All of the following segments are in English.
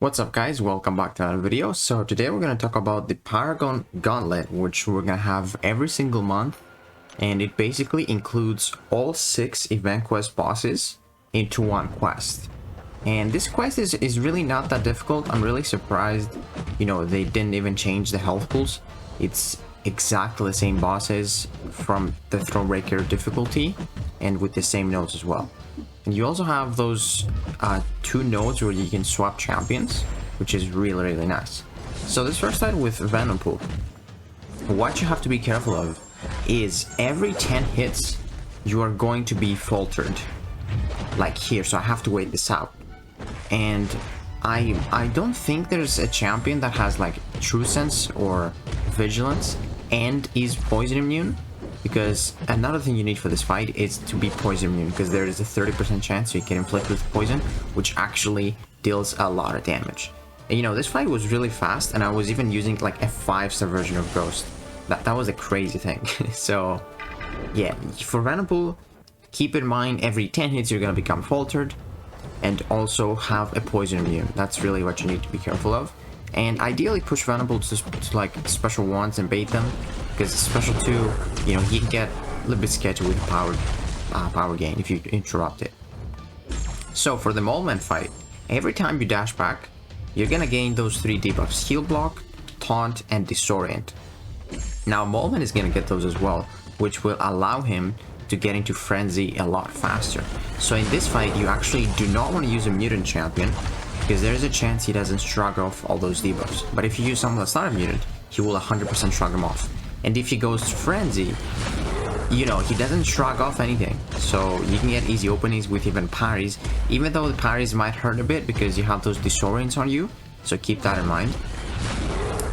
What's up guys, welcome back to another video. So today we're going to talk about the Paragon Gauntlet, which we're going to have every single month, and it basically includes all 6 event quest bosses into one quest. And this quest is really not that difficult. I'm really surprised, they didn't even change the health pools. It's exactly the same bosses from the Thronebreaker difficulty and with the same nodes as well. And you also have those 2 nodes where you can swap champions, which is really nice. So let's first start with Venompool. What you have to be careful of is every 10 hits you are going to be faltered, like here. So I have to wait this out. And I don't think there's a champion that has like True Sense or Vigilance and is poison immune. Because another thing you need for this fight is to be poison immune, because there is a 30% chance you can inflict with poison, which actually deals a lot of damage. And this fight was really fast, and I was even using like a 5-star version of Ghost. That was a crazy thing. So yeah, for Venompool, keep in mind every 10 hits you're gonna become faltered, and also have a poison immune. That's really what you need to be careful of. And ideally push Venompool to like special 1s and bait them, because special 2, he can get a little bit sketchy with power gain if you interrupt it. So for the Mole Man fight, every time you dash back, you're gonna gain those 3 debuffs: Heal Block, Taunt, and Disorient. Now Mole Man is gonna get those as well, which will allow him to get into Frenzy a lot faster. So in this fight, you actually do not want to use a mutant champion, because there is a chance he doesn't shrug off all those debuffs. But if you use someone that's not a mutant, he will 100% shrug them off. And if he goes Frenzy, he doesn't shrug off anything. So you can get easy openings with even parries, even though the parries might hurt a bit because you have those Disorients on you. So keep that in mind.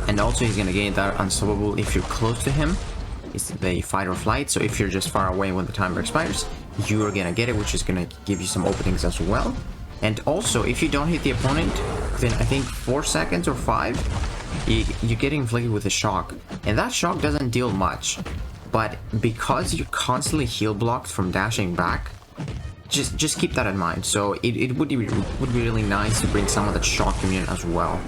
And also he's going to gain that Unstoppable if you're close to him. It's the Fight or Flight. So if you're just far away when the timer expires, you're going to get it, which is going to give you some openings as well. And also, if you don't hit the opponent within, I think, 4 seconds or 5, you get inflicted with a shock. And that shock doesn't deal much. But because you're constantly heal blocked from dashing back, just keep that in mind. So it would be really nice to bring someone that's shock immune as well.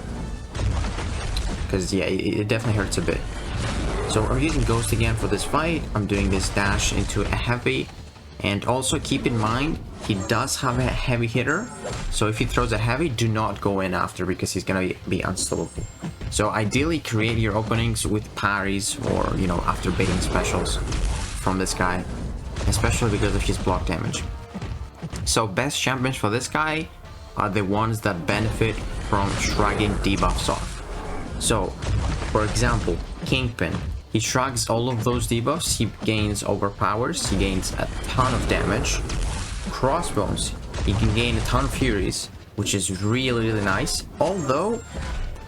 Because, yeah, it definitely hurts a bit. So we're using Ghost again for this fight. I'm doing this dash into a heavy. And also keep in mind, he does have a heavy hitter. So if he throws a heavy, do not go in after, because he's going to be unstoppable. So ideally create your openings with parries or, after baiting specials from this guy, especially because of his block damage. So best champions for this guy are the ones that benefit from shrugging debuffs off. So for example, Kingpin. He shrugs all of those debuffs, he gains overpowers, he gains a ton of damage. Crossbones, he can gain a ton of furies, which is really nice. Although,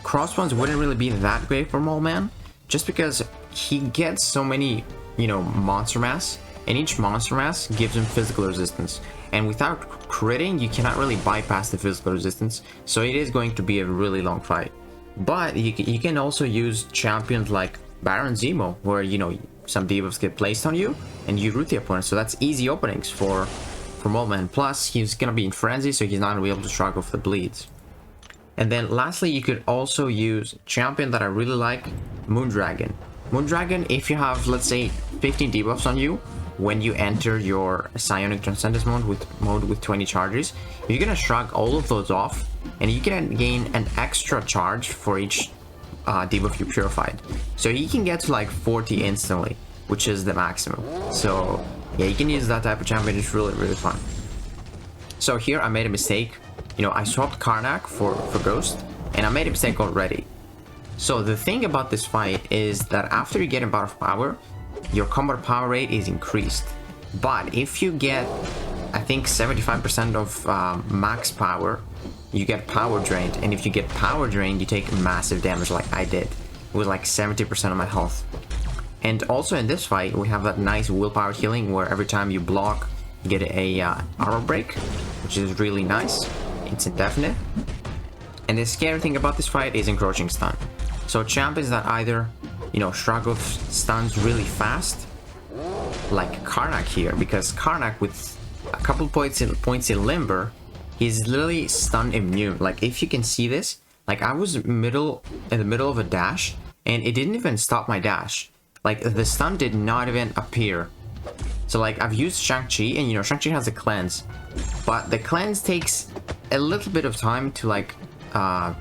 Crossbones wouldn't really be that great for Mole Man, just because he gets so many, monster mass, and each monster mass gives him physical resistance. And without critting, you cannot really bypass the physical resistance, so it is going to be a really long fight. But you can also use champions like Baron Zemo, where some debuffs get placed on you and you root the opponent, so that's easy openings for Mole Man. Plus he's gonna be in Frenzy, so he's not gonna be able to shrug off the bleeds. And then lastly, you could also use champion that I really like, Moondragon. Moondragon, if you have, let's say, 15 debuffs on you when you enter your Psionic Transcendence mode with 20 charges, you're gonna shrug all of those off, and you can gain an extra charge for each debuff you purified. So he can get to like 40 instantly, which is the maximum. So yeah, you can use that type of champion. It's really fun. So here I made a mistake. I swapped Karnak for Ghost, and I made a mistake already. So the thing about this fight is that after you get a bar of power, your combat power rate is increased. But if you get, I think, 75% of max power, you get power drained. And if you get power drained, you take massive damage like I did, with like 70% of my health. And also in this fight, we have that nice willpower healing, where every time you block, you get a armor break, which is really nice. It's indefinite. And the scary thing about this fight is encroaching stun. So champions that either, shrug off stuns really fast, like Karnak here, because Karnak with a couple points in Limber, he's literally stun immune. Like, if you can see this, Like I was in the middle of a dash, and it didn't even stop my dash. Like the stun did not even appear. So like I've used Shang-Chi, and you know Shang-Chi has a cleanse, but the cleanse takes a little bit of time to like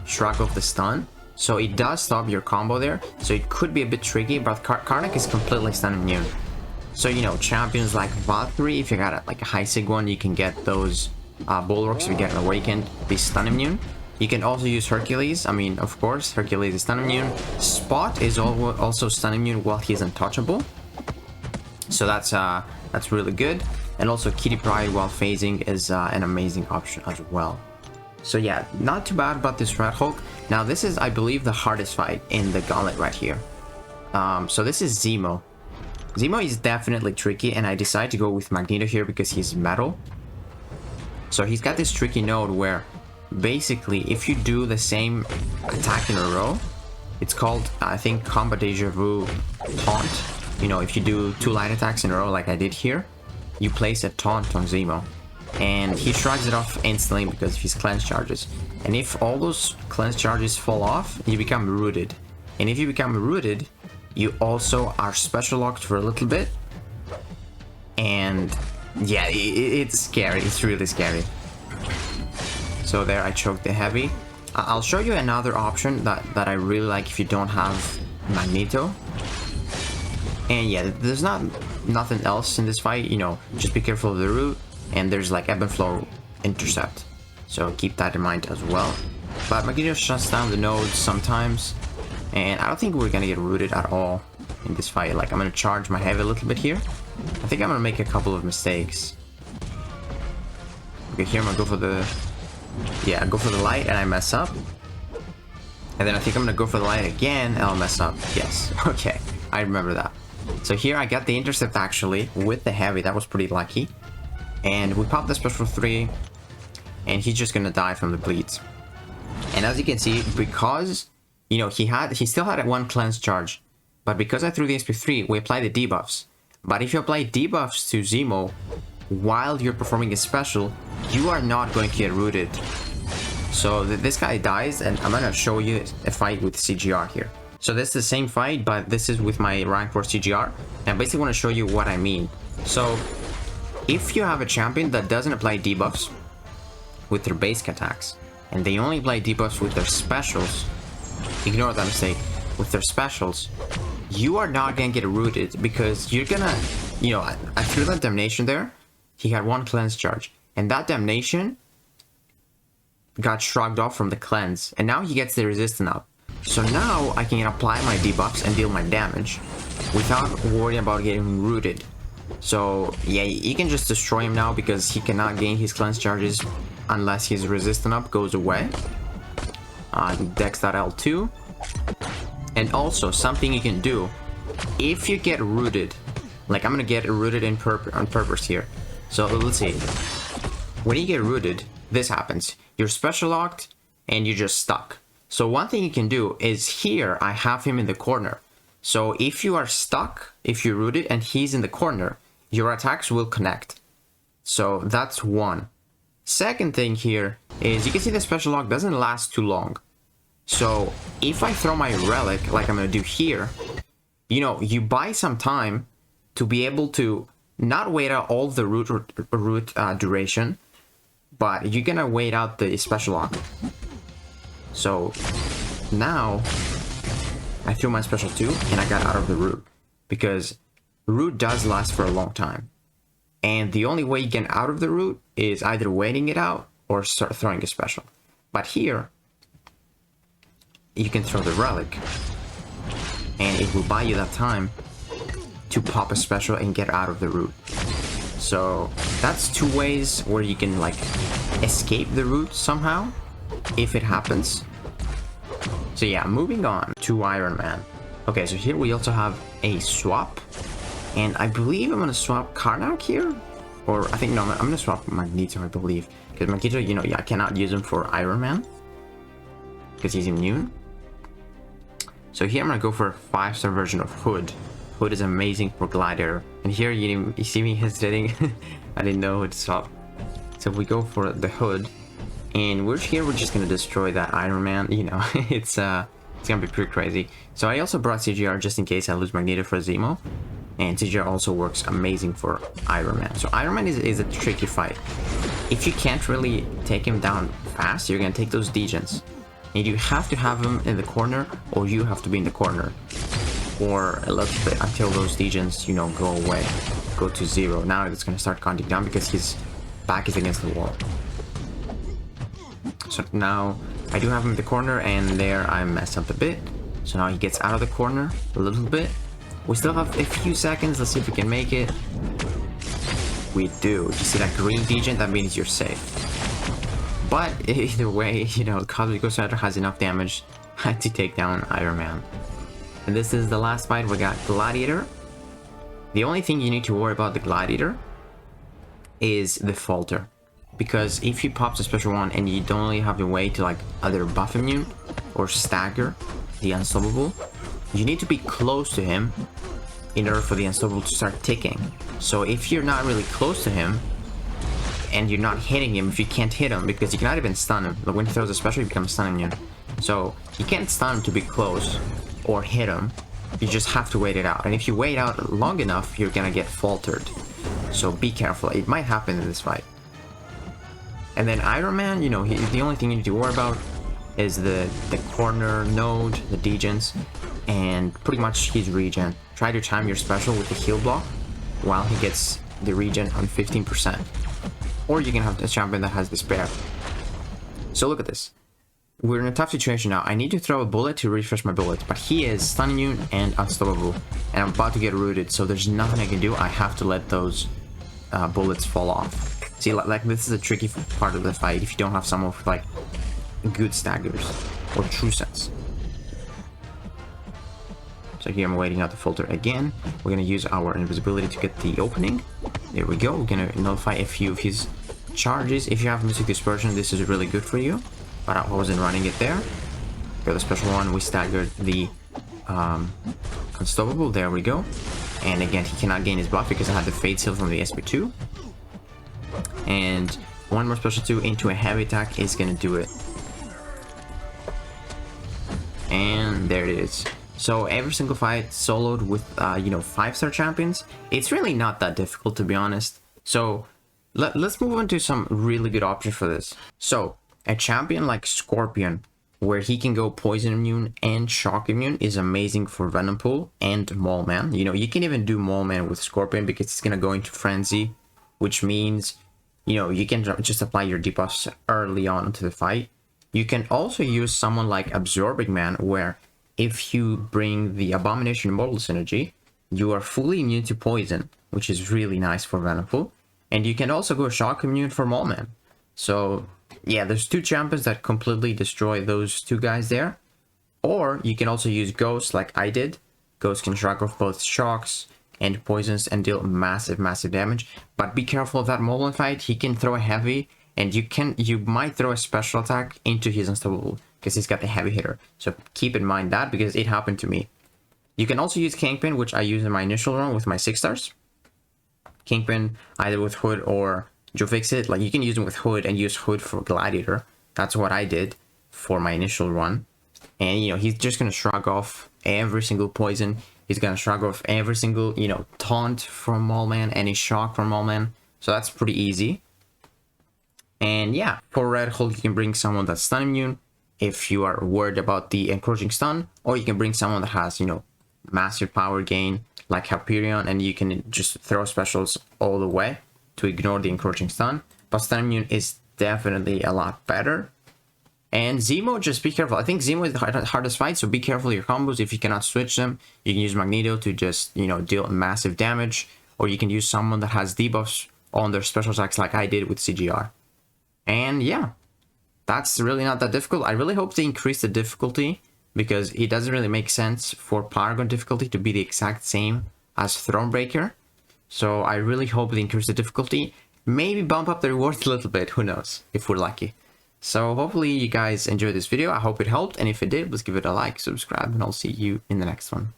shrug off the stun. So it does stop your combo there. So it could be a bit tricky, but Karnak is completely stun immune. So you know champions like Valkyrie, if you got like a high sig one, you can get those bulwarks. If you get an awakened, be stun immune. You can also use Hercules. I mean, of course, Hercules is stun immune. Spot is also stun immune while he's untouchable. So that's really good. And also Kitty Pryde while phasing is an amazing option as well. So yeah, not too bad about this Red Hulk. Now this is, I believe, the hardest fight in the gauntlet right here. So this is Zemo. Zemo is definitely tricky, and I decided to go with Magneto here because he's metal. So he's got this tricky node where basically if you do the same attack in a row, it's called, I think, Combat Deja Vu Taunt. You know, if you do 2 light attacks in a row like I did here, you place a taunt on Zemo. And he shrugs it off instantly because of his cleanse charges. And if all those cleanse charges fall off, you become rooted. And if you become rooted, you also are special locked for a little bit. And yeah, it's scary. It's really scary. So there, I choked the heavy. I'll show you another option that I really like if you don't have Magneto. And yeah, there's nothing else in this fight, you know, just be careful of the root, and there's like ebb and flow intercept. So keep that in mind as well. But Magneto shuts down the nodes sometimes, and I don't think we're gonna get rooted at all in this fight. Like I'm gonna charge my heavy a little bit here. I think I'm gonna make a couple of mistakes. Okay, here I'm gonna go for the... Yeah, I go for the light and I mess up. And then I think I'm gonna go for the light again and I'll mess up. Yes, okay, I remember that. So here I got the intercept actually with the heavy. That was pretty lucky. And we popped the special 3, and he's just gonna die from the bleeds. And as you can see, because you know he still had 1 cleanse charge, but because I threw the SP3, we apply the debuffs. But if you apply debuffs to Zemo while you're performing a special, you are not going to get rooted. So this guy dies, and I'm gonna show you a fight with CGR here. So this is the same fight, but this is with my rank 4 CGR, and I basically want to show you what I mean. So if you have a champion that doesn't apply debuffs with their basic attacks, and they only apply debuffs with their specials, ignore that mistake, with their specials, you are not gonna get rooted because you're gonna, you know, I threw that damnation there. He had 1 cleanse charge, and that damnation got shrugged off from the cleanse, and now he gets the resistance up. So now I can apply my debuffs and deal my damage without worrying about getting rooted. So yeah, you can just destroy him now because he cannot gain his cleanse charges unless his resistance up goes away. Dex.L2. And also something you can do if you get rooted, like I'm gonna get rooted on purpose here. So let's see, when you get rooted, this happens. You're special locked and you're just stuck. So one thing you can do is here I have him in the corner. So if you are stuck, if you're rooted and he's in the corner, your attacks will connect. So that's one. Second thing here is you can see the special lock doesn't last too long. So if I throw my relic like I'm gonna do here, you know, you buy some time to be able to not wait out all the root duration, but you're gonna wait out the special lock. So now I threw my special 2 and I got out of the root because root does last for a long time. And the only way you get out of the root is either waiting it out or start throwing a special. But here, you can throw the relic and it will buy you that time to pop a special and get out of the root. So that's 2 ways where you can like escape the root somehow if it happens. So yeah, moving on to Iron Man. Okay, so here we also have a swap, and I believe I'm gonna swap Karnak here, or I think no, I'm gonna swap Magneto, I believe, because Magneto, you know, yeah, I cannot use him for Iron Man because he's immune. So here I'm gonna go for a 5-star version of Hood. Hood is amazing for Gladiator, and here you see me hesitating. I didn't know who to swap. So we go for the Hood. And we're just gonna destroy that Iron Man, you know. It's gonna be pretty crazy. So I also brought CGR just in case I lose Magneto for Zemo. And CGR also works amazing for Iron Man. So Iron Man is a tricky fight. If you can't really take him down fast, you're gonna take those degens. And you have to have him in the corner, or you have to be in the corner for a little bit until those degens, you know, go away. Go to 0. Now it's gonna start counting down because his back is against the wall. So now I do have him in the corner, and there I messed up a bit. So now he gets out of the corner a little bit. We still have a few seconds. Let's see if we can make it. We do. You see that green degen? That means you're safe. But either way, you know, Cosmic Ghost Rider has enough damage to take down Iron Man. And this is the last fight. We got Gladiator. The only thing you need to worry about the Gladiator is the falter. Because if he pops a special one and you don't really have a way to like either buff immune or stagger the unstoppable, you need to be close to him in order for the unstoppable to start ticking. So if you're not really close to him and you're not hitting him, if you can't hit him, because you cannot even stun him, but when he throws a special, he becomes stun immune. So you can't stun him to be close or hit him. You just have to wait it out. And if you wait out long enough, you're gonna get faltered. So be careful. It might happen in this fight. And then Iron Man, you know, the only thing you need to worry about is the corner node, the degens, and pretty much his regen. Try to time your special with the heal block while he gets the regen on 15%. Or you can have a champion that has despair. So look at this. We're in a tough situation now. I need to throw a bullet to refresh my bullet, but he is stun immune and unstoppable, and I'm about to get rooted, so there's nothing I can do. I have to let those bullets fall off. See, like this is a tricky part of the fight if you don't have someone with like good staggers or true sense. So here I'm waiting out the filter again. We're gonna use our invisibility to get the opening. There we go. We're gonna nullify a few of his charges. If you have Mystic Dispersion, this is really good for you. But I wasn't running it there. Got the special one. We staggered the unstoppable. There we go. And again, he cannot gain his buff because I had the Fade Seal from the SP2. And one more special 2 into a heavy attack is gonna do it. And there it is. So every single fight soloed with you know, 5-star champions, it's really not that difficult, to be honest. So let's move on to some really good options for this. So a champion like Scorpion, where he can go poison immune and shock immune, is amazing for Venompool and Mole Man. You know, you can even do Mole Man with Scorpion because it's gonna go into frenzy, which means, you know, you can just apply your debuffs early on into the fight. You can also use someone like Absorbing Man, where if you bring the Abomination Immortal synergy, you are fully immune to poison, which is really nice for Venompool. And you can also go shock immune for Mole Man. So yeah, there's 2 champions that completely destroy those 2 guys there. Or you can also use Ghost like I did. Ghost can shock off both shocks and poisons and deal massive damage. But be careful of that Mole Man fight. He can throw a heavy, and you might throw a special attack into his unstoppable because he's got the heavy hitter. So keep in mind that, because it happened to me. You can also use Kingpin, which I use in my initial run with my 6 stars. Kingpin either with Hood or Joe Fixit. Like, you can use him with Hood and use Hood for Gladiator. That's what I did for my initial run. And, you know, he's just gonna shrug off every single poison. He's gonna shrug off every single, you know, taunt from Mole Man, any shock from Mole Man. So that's pretty easy. And yeah, for Red Hulk, you can bring someone that's stun immune if you are worried about the encroaching stun, or you can bring someone that has, you know, massive power gain like Hyperion, and you can just throw specials all the way to ignore the encroaching stun. But stun immune is definitely a lot better. And Zemo, just be careful. I think Zemo is the hardest fight, so be careful of your combos. If you cannot switch them, you can use Magneto to just, you know, deal massive damage, or you can use someone that has debuffs on their special attacks like I did with CGR. And yeah, that's really not that difficult. I really hope they increase the difficulty, because it doesn't really make sense for Paragon difficulty to be the exact same as Thronebreaker. So I really hope they increase the difficulty. Maybe bump up the rewards a little bit, who knows, if we're lucky. So hopefully you guys enjoyed this video. I hope it helped, and if it did, please give it a like, subscribe, and I'll see you in the next one.